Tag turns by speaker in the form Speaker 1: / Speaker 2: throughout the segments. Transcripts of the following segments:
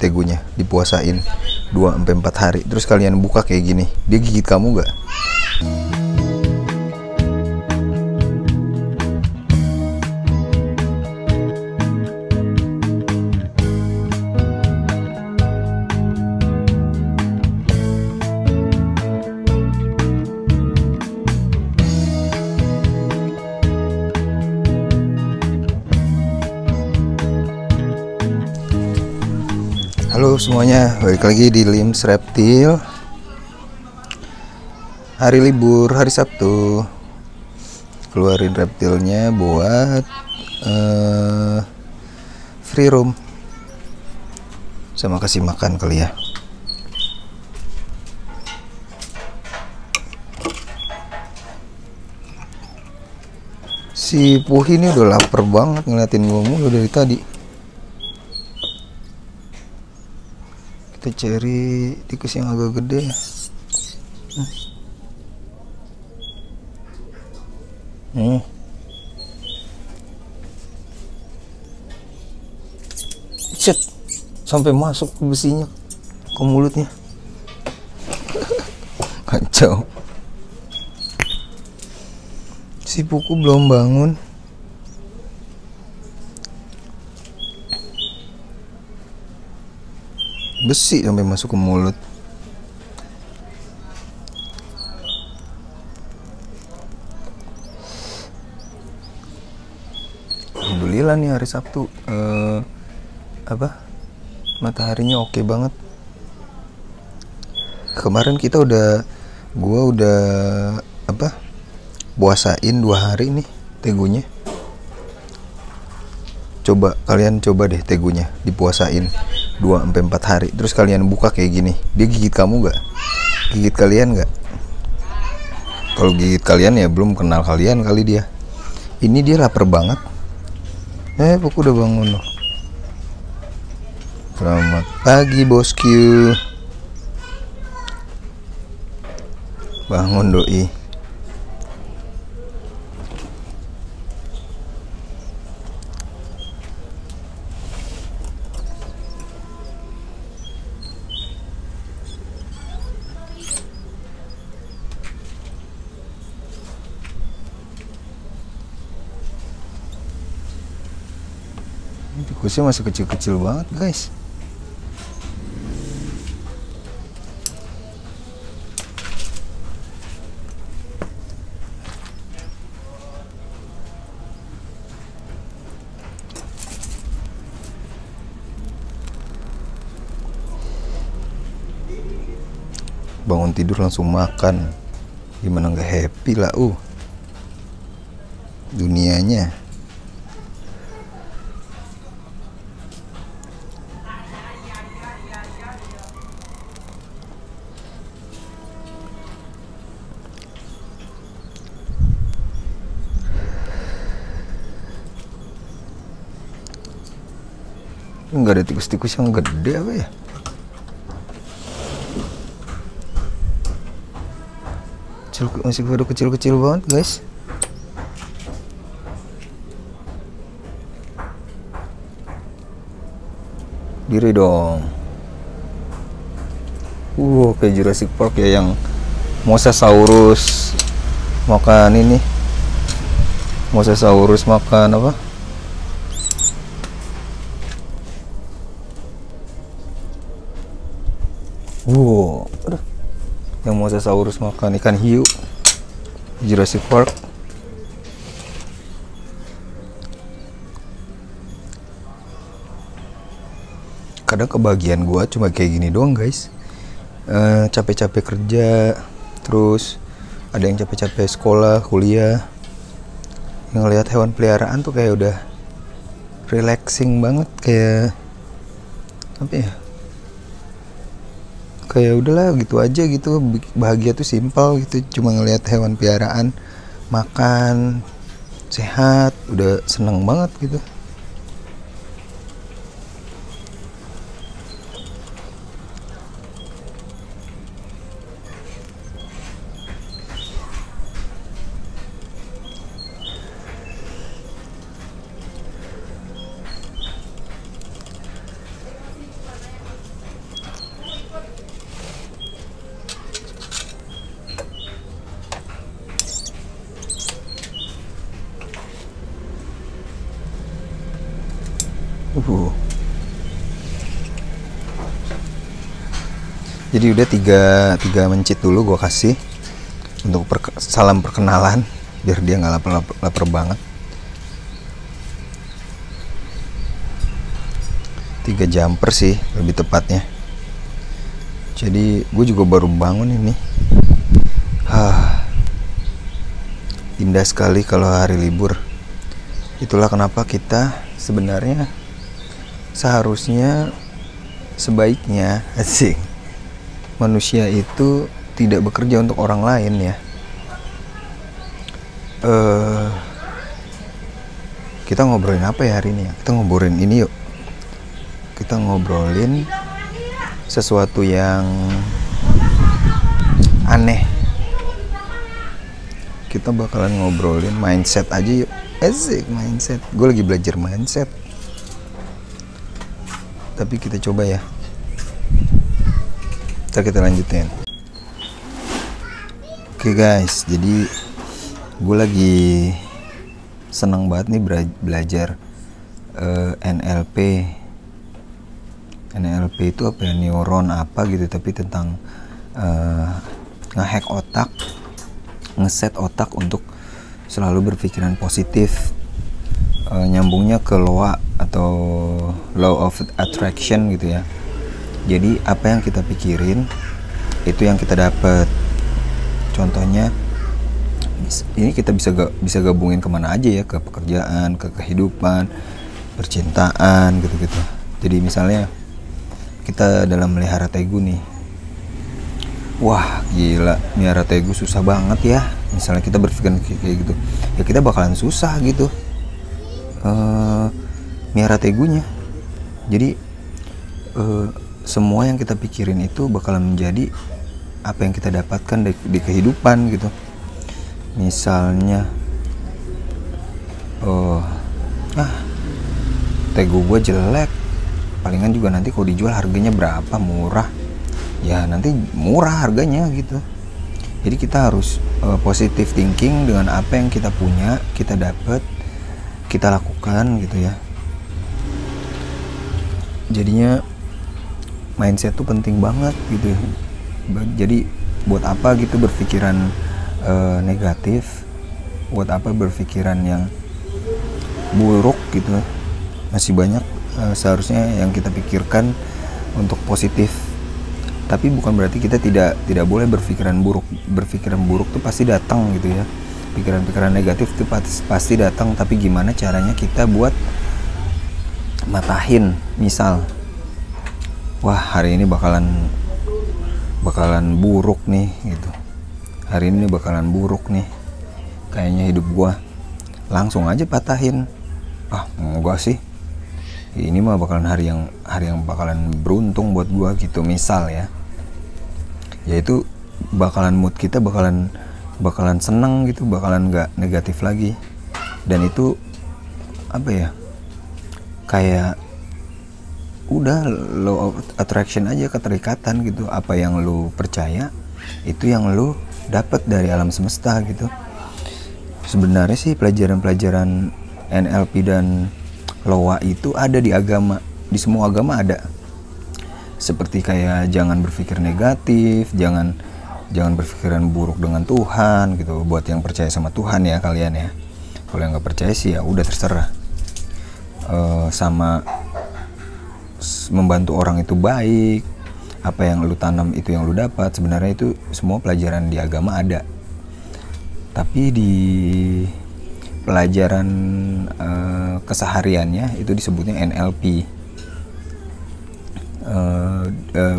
Speaker 1: tegunya, dipuasain 2-4 hari. Terus kalian buka kayak gini, dia gigit kamu nggak? Halo semuanya, balik lagi di Lims Reptil. Hari libur, hari Sabtu. Keluarin reptilnya buat free roam sama kasih makan kali ya. Si Puhi ini udah lapar banget ngeliatin gua mulu dari tadi. Kita cari tikus yang agak gede. Set, sampai masuk ke besinya, ke mulutnya. Kacau. Si Puku belum bangun. Besi sampai masuk ke mulut. Alhamdulillah nih hari Sabtu mataharinya oke banget. Kemarin gua udah puasain 2 hari nih tegunya. Kalian coba deh tegunya dipuasain 2-4 hari. Terus kalian buka kayak gini, dia gigit kamu nggak? Gigit kalian nggak? Kalau gigit kalian ya belum kenal kalian kali dia. Ini dia lapar banget. Puku udah bangun loh. Selamat pagi bosku. Bangun doi. Tikusnya masih kecil-kecil banget guys. Bangun tidur langsung makan, gimana nggak happy lah dunianya. Nggak ada tikus-tikus yang gede apa ya? Masih baru kecil-kecil banget guys. Diri dong. Kayak Jurassic Park ya, yang Mosasaurus makan ini. Mosasaurus makan apa? Aduh. Yang Mosasaurus makan ikan hiu, Jurassic Park. Kadang kebahagiaan gua cuma kayak gini doang guys. Capek-capek kerja, terus ada yang capek-capek sekolah, kuliah, ngelihat hewan peliharaan tuh kayak udah relaxing banget, kayak apa ya, kayak udahlah gitu aja gitu. Bahagia tuh simpel gitu, cuma ngelihat hewan peliharaan makan sehat udah seneng banget gitu. Jadi udah tiga mencit dulu gue kasih untuk salam perkenalan biar dia nggak lapar banget. 3 jumper sih lebih tepatnya. Jadi gue juga baru bangun ini. Indah sekali kalau hari libur. Itulah kenapa kita sebenarnya seharusnya sebaiknya asik manusia itu tidak bekerja untuk orang lain ya. Kita ngobrolin apa ya hari ini ya? Kita ngobrolin ini yuk. Kita ngobrolin sesuatu yang aneh. Kita bakalan ngobrolin mindset aja yuk. Asik, mindset. Gue lagi belajar mindset. Tapi kita coba ya. Ntar kita lanjutin. Oke guys, jadi gue lagi seneng banget nih belajar NLP. NLP itu apa ya, neuron apa gitu, tapi tentang ngehack otak, ngeset otak untuk selalu berpikiran positif. Nyambungnya ke law atau law of attraction gitu ya. Jadi apa yang kita pikirin itu yang kita dapat. Contohnya ini kita bisa gabungin kemana aja ya, ke pekerjaan, ke kehidupan, percintaan gitu-gitu. Jadi misalnya kita dalam melihara tegu nih, wah gila, melihara tegu susah banget ya. Misalnya kita berpikir kayak gitu, ya kita bakalan susah gitu melihara tegunya. Jadi semua yang kita pikirin itu bakalan menjadi apa yang kita dapatkan di kehidupan gitu. Misalnya tegu gue jelek, palingan juga nanti kalau dijual harganya berapa, murah ya, nanti murah harganya gitu. Jadi kita harus positive thinking dengan apa yang kita punya, kita dapat, kita lakukan gitu ya. Jadinya mindset tuh penting banget gitu. Jadi buat apa gitu berpikiran negatif, buat apa berpikiran yang buruk gitu. Masih banyak seharusnya yang kita pikirkan untuk positif. Tapi bukan berarti kita tidak boleh berpikiran buruk. Berpikiran buruk tuh pasti datang gitu ya. Pikiran-pikiran negatif tuh pasti datang, tapi gimana caranya kita buat matahin. Misal, wah hari ini bakalan buruk nih gitu. Hari ini bakalan buruk nih, kayaknya hidup gua. Langsung aja patahin. Enggak sih, ini mah bakalan hari yang bakalan beruntung buat gua gitu, misal ya. Yaitu bakalan mood kita bakalan seneng gitu, bakalan nggak negatif lagi. Dan itu apa ya, kayak udah law of attraction aja, keterikatan gitu. Apa yang lu percaya itu yang lu dapat dari alam semesta gitu. Sebenarnya sih pelajaran-pelajaran NLP dan Loa itu ada di agama, di semua agama ada. Seperti kayak jangan berpikir negatif, jangan berpikiran buruk dengan Tuhan gitu. Buat yang percaya sama Tuhan ya kalian ya. Kalau yang nggak percaya sih ya udah terserah. Sama membantu orang itu baik. Apa yang lu tanam itu yang lu dapat. Sebenarnya itu semua pelajaran di agama ada. Tapi di pelajaran kesehariannya itu disebutnya NLP.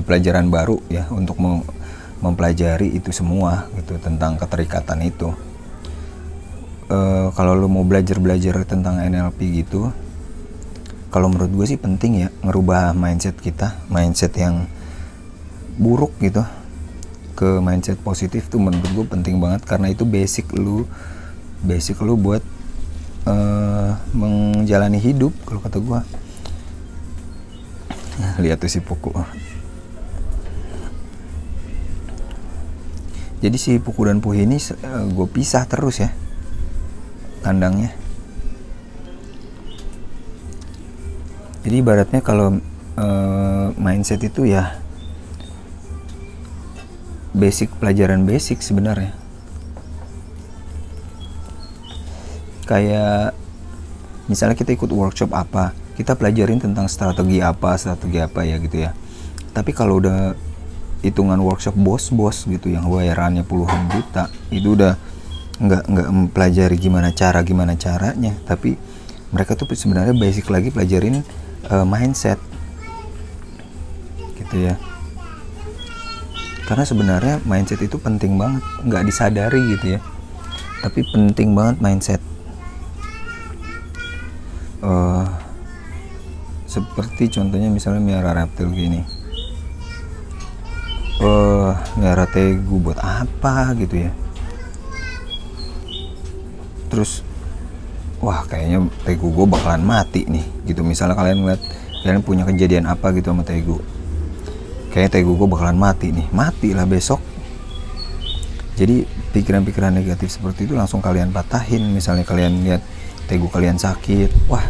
Speaker 1: Pelajaran baru ya untuk mempelajari itu semua gitu, tentang keterikatan itu. Kalau lu mau belajar tentang NLP gitu, kalau menurut gue sih penting ya ngerubah mindset kita, mindset yang buruk gitu ke mindset positif tuh menurut gue penting banget, karena itu basic lu buat menjalani hidup kalau kata gue. Lihat tuh si Puku. Jadi si Puku dan Puhi ini gue pisah terus ya kandangnya. Jadi ibaratnya kalau mindset itu ya pelajaran basic sebenarnya. Kayak misalnya kita ikut workshop apa, kita pelajarin tentang strategi apa ya gitu ya. Tapi kalau udah hitungan workshop bos-bos gitu yang bayarannya puluhan juta, itu udah nggak mempelajari gimana caranya, tapi mereka tuh sebenarnya basic lagi pelajarin mindset gitu ya. Karena sebenarnya mindset itu penting banget, nggak disadari gitu ya, tapi penting banget mindset. Seperti contohnya misalnya miara reptil gini, miara tegu buat apa gitu ya. Terus wah kayaknya tegu gue bakalan mati nih gitu. Misalnya kalian punya kejadian apa gitu sama tegu, kayak tegu gue bakalan mati nih, matilah besok. Jadi pikiran-pikiran negatif seperti itu langsung kalian patahin. Misalnya kalian lihat tegu kalian sakit, wah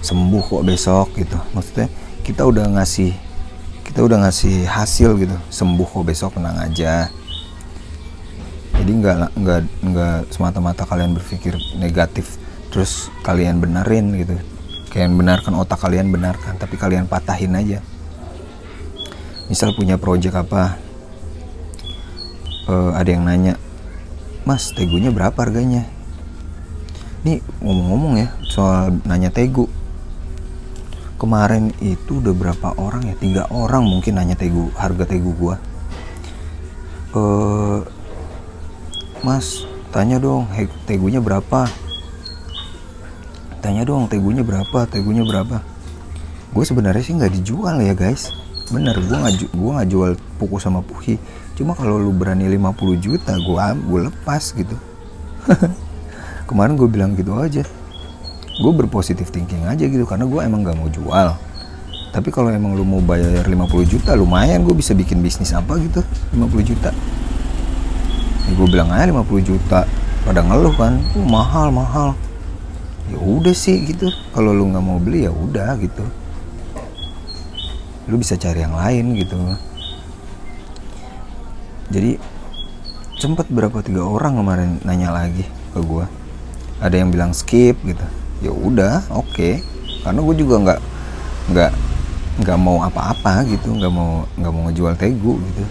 Speaker 1: sembuh kok besok gitu. Maksudnya kita udah ngasih hasil gitu, sembuh kok besok, tenang aja. Jadi nggak semata-mata kalian berpikir negatif terus kalian benerin gitu, kalian benarkan, otak kalian benarkan, tapi kalian patahin aja. Misal punya project apa, ada yang nanya, mas tegunya berapa harganya? Nih ngomong-ngomong ya soal nanya tegu, kemarin itu udah berapa orang ya, 3 orang mungkin nanya harga tegu gua. Mas tanya dong tegunya berapa, tegunya berapa. Gue sebenarnya sih nggak dijual ya guys, bener, gue nggak jual Puku sama Puhi. Cuma kalau lu berani 50 juta gue lepas gitu. Kemarin gue bilang gitu aja, gue berpositif thinking aja gitu, karena gue emang gak mau jual. Tapi kalau emang lu mau bayar 50 juta lumayan, gue bisa bikin bisnis apa gitu 50 juta. Ya, gue bilang aja 50 juta, pada ngeluh kan, mahal. Ya udah sih gitu, kalau lu nggak mau beli ya udah gitu, lu bisa cari yang lain gitu. Jadi sempet 3 orang kemarin nanya lagi ke gue, ada yang bilang skip gitu. Ya udah oke. Karena gue juga nggak mau apa-apa gitu, nggak mau ngejual tegu gitu.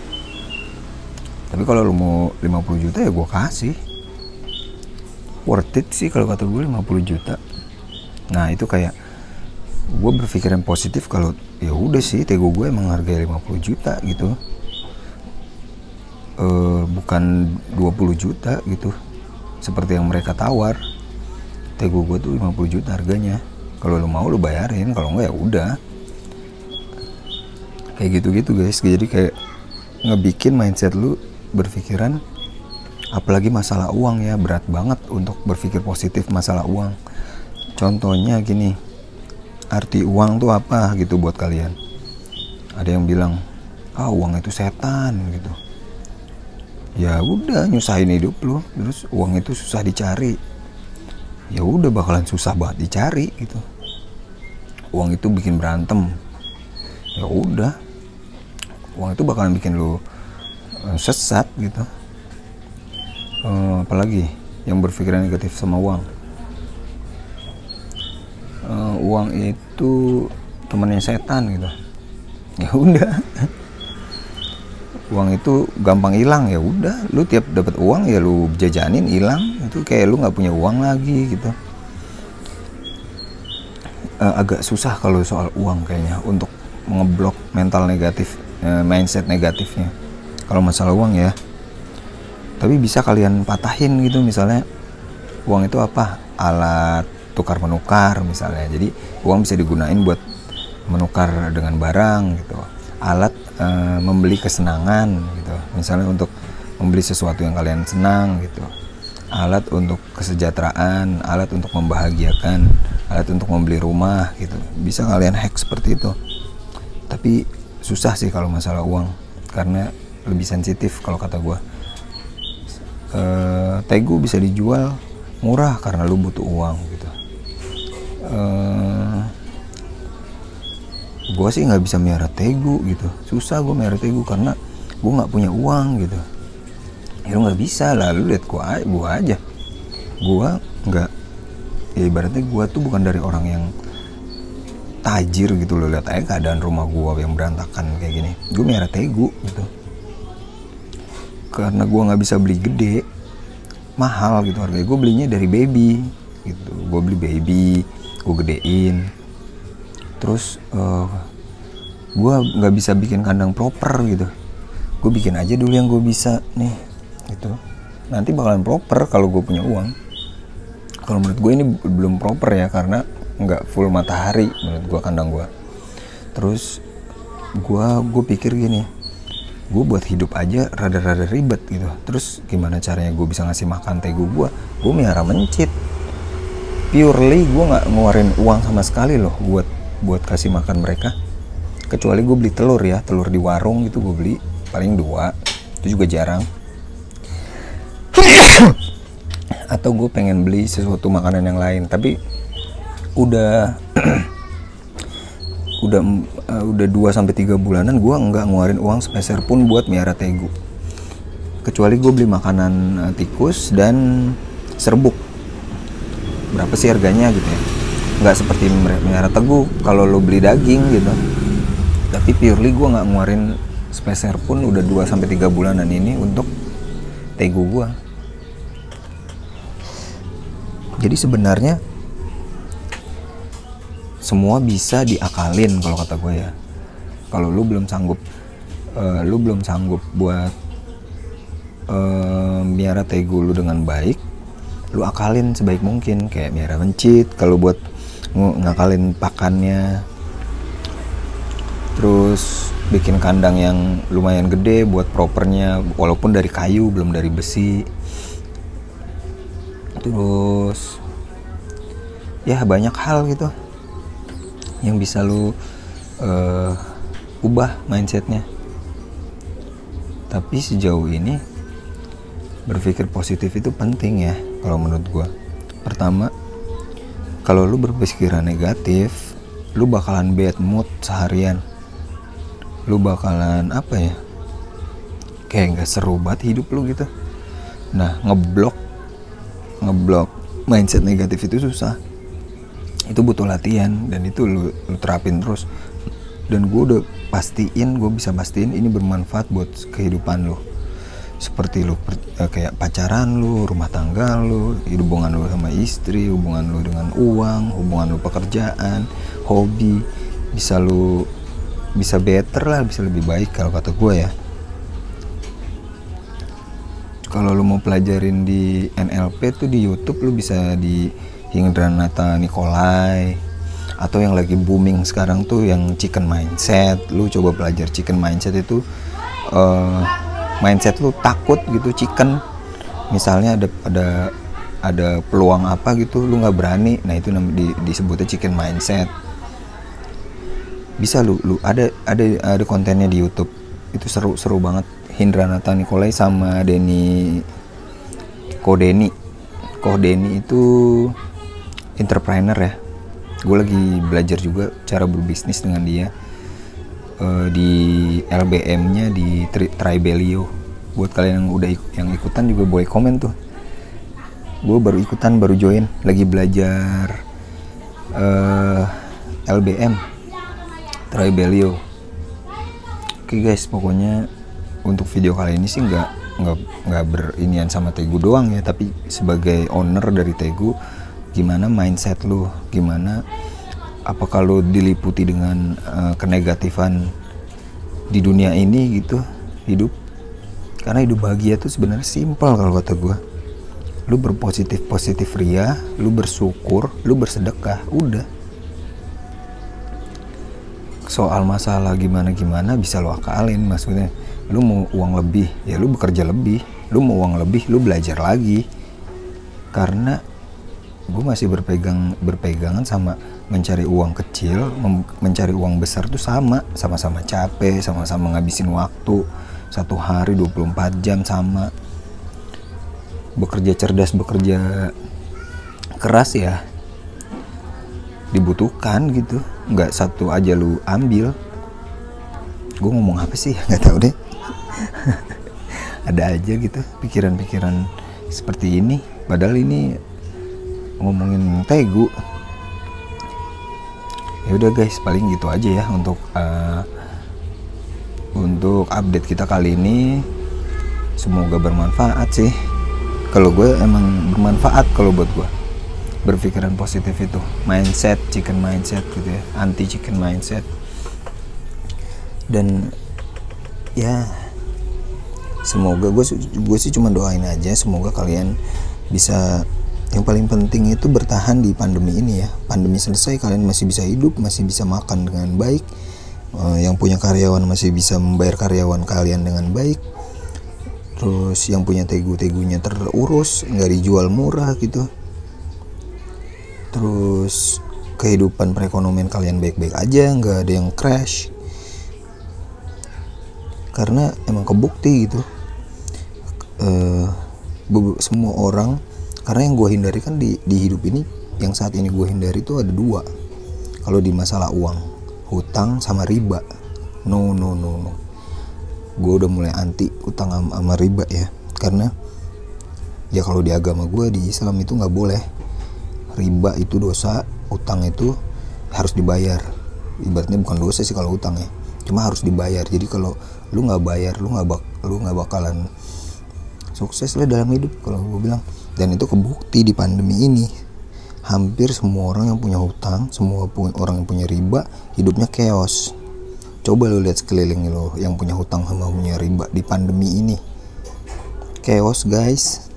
Speaker 1: Tapi kalau lu mau 50 juta ya gue kasih, worth it sih kalau kata gue 50 juta. Nah itu kayak gue berpikiran positif, kalau ya udah sih tegu gue emang harganya 50 juta gitu, bukan 20 juta gitu seperti yang mereka tawar. Tegu gue tuh 50 juta harganya, kalau lu mau lu bayarin, kalau enggak ya udah. Kayak gitu guys. Jadi kayak ngebikin mindset lu berpikiran, apalagi masalah uang ya, berat banget untuk berpikir positif masalah uang. Contohnya gini, arti uang tuh apa gitu buat kalian. Ada yang bilang, uang itu setan gitu. Ya udah, nyusahin hidup lu, terus uang itu susah dicari, ya udah bakalan susah banget dicari gitu. Uang itu bikin berantem, ya udah, uang itu bakalan bikin lu sesat gitu. Apalagi yang berpikiran negatif sama uang, uang itu temannya setan gitu. Ya udah, uang itu gampang hilang, ya udah, lu tiap dapat uang ya lu jajanin, hilang, itu kayak lu nggak punya uang lagi gitu. Agak susah kalau soal uang kayaknya untuk ngeblok mental negatif, mindset negatifnya kalau masalah uang ya. Tapi bisa kalian patahin gitu. Misalnya uang itu apa, alat tukar menukar misalnya, jadi uang bisa digunain buat menukar dengan barang gitu, alat membeli kesenangan gitu, misalnya untuk membeli sesuatu yang kalian senang gitu, alat untuk kesejahteraan, alat untuk membahagiakan, alat untuk membeli rumah gitu. Bisa kalian hack seperti itu. Tapi susah sih kalau masalah uang, karena lebih sensitif kalau kata gue. Tegu bisa dijual murah karena lu butuh uang gitu. Gue sih nggak bisa miara tegu gitu, susah gue miara tegu karena gue nggak punya uang gitu. Ya lu nggak bisa lah, lu lihat gue aja, gue nggak, ya ibaratnya gue tuh bukan dari orang yang tajir gitu loh. Lihat aja keadaan rumah gue yang berantakan kayak gini. Gue miara tegu gitu, karena gue nggak bisa beli gede, mahal gitu harganya. Gue belinya dari baby gitu, gue beli baby, gue gedein. Terus gue nggak bisa bikin kandang proper gitu, gue bikin aja dulu yang gue bisa nih gitu. Nanti bakalan proper kalau gue punya uang. Kalau menurut gue ini belum proper ya, karena nggak full matahari menurut gue kandang gue. Terus gue pikir gini, gue buat hidup aja rada-rada ribet gitu. Terus gimana caranya gue bisa ngasih makan tegu gue? Gue miara mencit. Purely gue nggak ngeluarin uang sama sekali loh buat kasih makan mereka. Kecuali gue beli telur ya, telur di warung gitu gue beli paling 2, itu juga jarang. Atau gue pengen beli sesuatu makanan yang lain, tapi udah udah 2-3 bulanan gue nggak ngeluarin uang sepeser pun buat miara tegu. Kecuali gue beli makanan tikus dan serbuk. Berapa sih harganya gitu ya? Nggak seperti miara tegu kalau lo beli daging gitu. Tapi purely gue nggak ngeluarin sepeser pun udah 2-3 bulanan ini untuk tegu gue. Jadi sebenarnya semua bisa diakalin kalau kata gue ya. Kalau lu belum sanggup buat miara tegu lu dengan baik, lu akalin sebaik mungkin. Kayak miara mencit, kalau buat ngakalin pakannya, terus bikin kandang yang lumayan gede buat propernya, walaupun dari kayu belum dari besi. Terus ya banyak hal gitu yang bisa lu ubah mindsetnya. Tapi sejauh ini berpikir positif itu penting ya kalau menurut gua. Pertama, kalau lu berpikiran negatif, lu bakalan bad mood seharian. Lu bakalan apa ya, kayak gak seru banget hidup lu gitu. Nah, ngeblok mindset negatif itu susah. Itu butuh latihan, dan itu lu terapin terus. Dan gue bisa pastiin ini bermanfaat buat kehidupan lu. Seperti lu kayak pacaran lu, rumah tangga lu, hubungan lu sama istri, hubungan lu dengan uang, hubungan lu pekerjaan, hobi, bisa better lah, bisa lebih baik kalau kata gue ya. Kalau lu mau pelajarin di NLP tuh di YouTube lu bisa di Hindranata Nikolai, atau yang lagi booming sekarang tuh yang chicken mindset. Lu coba belajar chicken mindset itu, mindset lu takut gitu chicken. Misalnya ada peluang apa gitu lu nggak berani, nah itu disebutnya chicken mindset. Bisa lu ada kontennya di YouTube, itu seru banget. Hindranata Nikolai sama Ko Denny itu entrepreneur ya. Gue lagi belajar juga cara berbisnis dengan dia di LBM-nya di Tribelio. Buat kalian yang ikutan juga boleh komen tuh. Gue baru join, lagi belajar LBM Tribelio. Oke guys, pokoknya untuk video kali ini sih nggak berinian sama Tegu doang ya, tapi sebagai owner dari Tegu, gimana mindset lu, gimana apakah lu diliputi dengan kenegatifan di dunia ini gitu hidup. Karena hidup bahagia tuh sebenarnya simpel kalau kata gue. Lu berpositif ria, lu bersyukur, lu bersedekah, udah. Soal masalah gimana bisa lu akalin. Maksudnya lu mau uang lebih, ya lu bekerja lebih. Lu mau uang lebih, lu belajar lagi. Karena gue masih berpegangan sama mencari uang kecil, mencari uang besar tuh sama-sama capek, sama-sama ngabisin waktu. 1 hari 24 jam sama. Bekerja cerdas, bekerja keras ya dibutuhkan gitu. Nggak satu aja lu ambil. Gue ngomong apa sih? Nggak tahu deh. Ada aja gitu pikiran-pikiran seperti ini, padahal ini ngomongin Tegu. Ya udah guys, paling gitu aja ya untuk update kita kali ini. Semoga bermanfaat sih. Kalau gue emang bermanfaat kalau buat gue. Berpikiran positif itu, mindset, chicken mindset gitu ya, anti chicken mindset. Dan ya semoga gue sih cuma doain aja semoga kalian bisa, yang paling penting itu bertahan di pandemi ini ya. Pandemi selesai kalian masih bisa hidup, masih bisa makan dengan baik, yang punya karyawan masih bisa membayar karyawan kalian dengan baik, terus yang punya tegunya terurus, nggak dijual murah gitu, terus kehidupan perekonomian kalian baik-baik aja, nggak ada yang crash. Karena emang kebukti gitu, semua orang, karena yang gue hindari kan di hidup ini, yang saat ini gue hindari itu ada dua. Kalau di masalah uang, hutang sama riba. No, gue udah mulai anti hutang sama riba ya. Karena ya kalau di agama gue, di Islam itu nggak boleh. Riba itu dosa, hutang itu harus dibayar. Ibaratnya bukan dosa sih kalau hutang ya, cuma harus dibayar. Jadi kalau lu nggak bayar, lu nggak bakalan sukses lah dalam hidup kalau gue bilang. Dan itu kebukti di pandemi ini. Hampir semua orang yang punya hutang, semua orang yang punya riba, hidupnya chaos. Coba lu lihat sekeliling lo yang punya hutang sama punya riba di pandemi ini, chaos guys.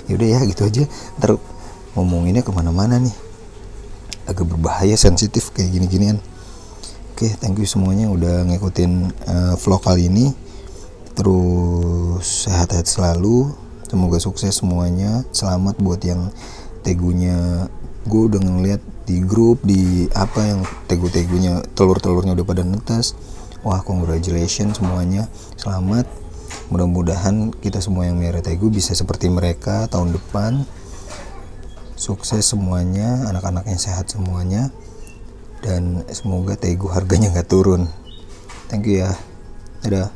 Speaker 1: Yaudah ya gitu aja, ntar ngomonginnya kemana-mana nih, agak berbahaya, sensitif kayak gini-ginian. Oke, thank you semuanya udah ngikutin vlog kali ini. Terus sehat-sehat selalu, semoga sukses semuanya. Selamat buat yang tegunya, gue udah ngeliat di grup di apa yang tegunya telurnya udah pada netas. Wah, congratulations semuanya, selamat. Mudah-mudahan kita semua yang merah tegu bisa seperti mereka tahun depan. Sukses semuanya, anak-anaknya sehat semuanya, dan semoga tegu harganya nggak turun. Thank you ya, dadah.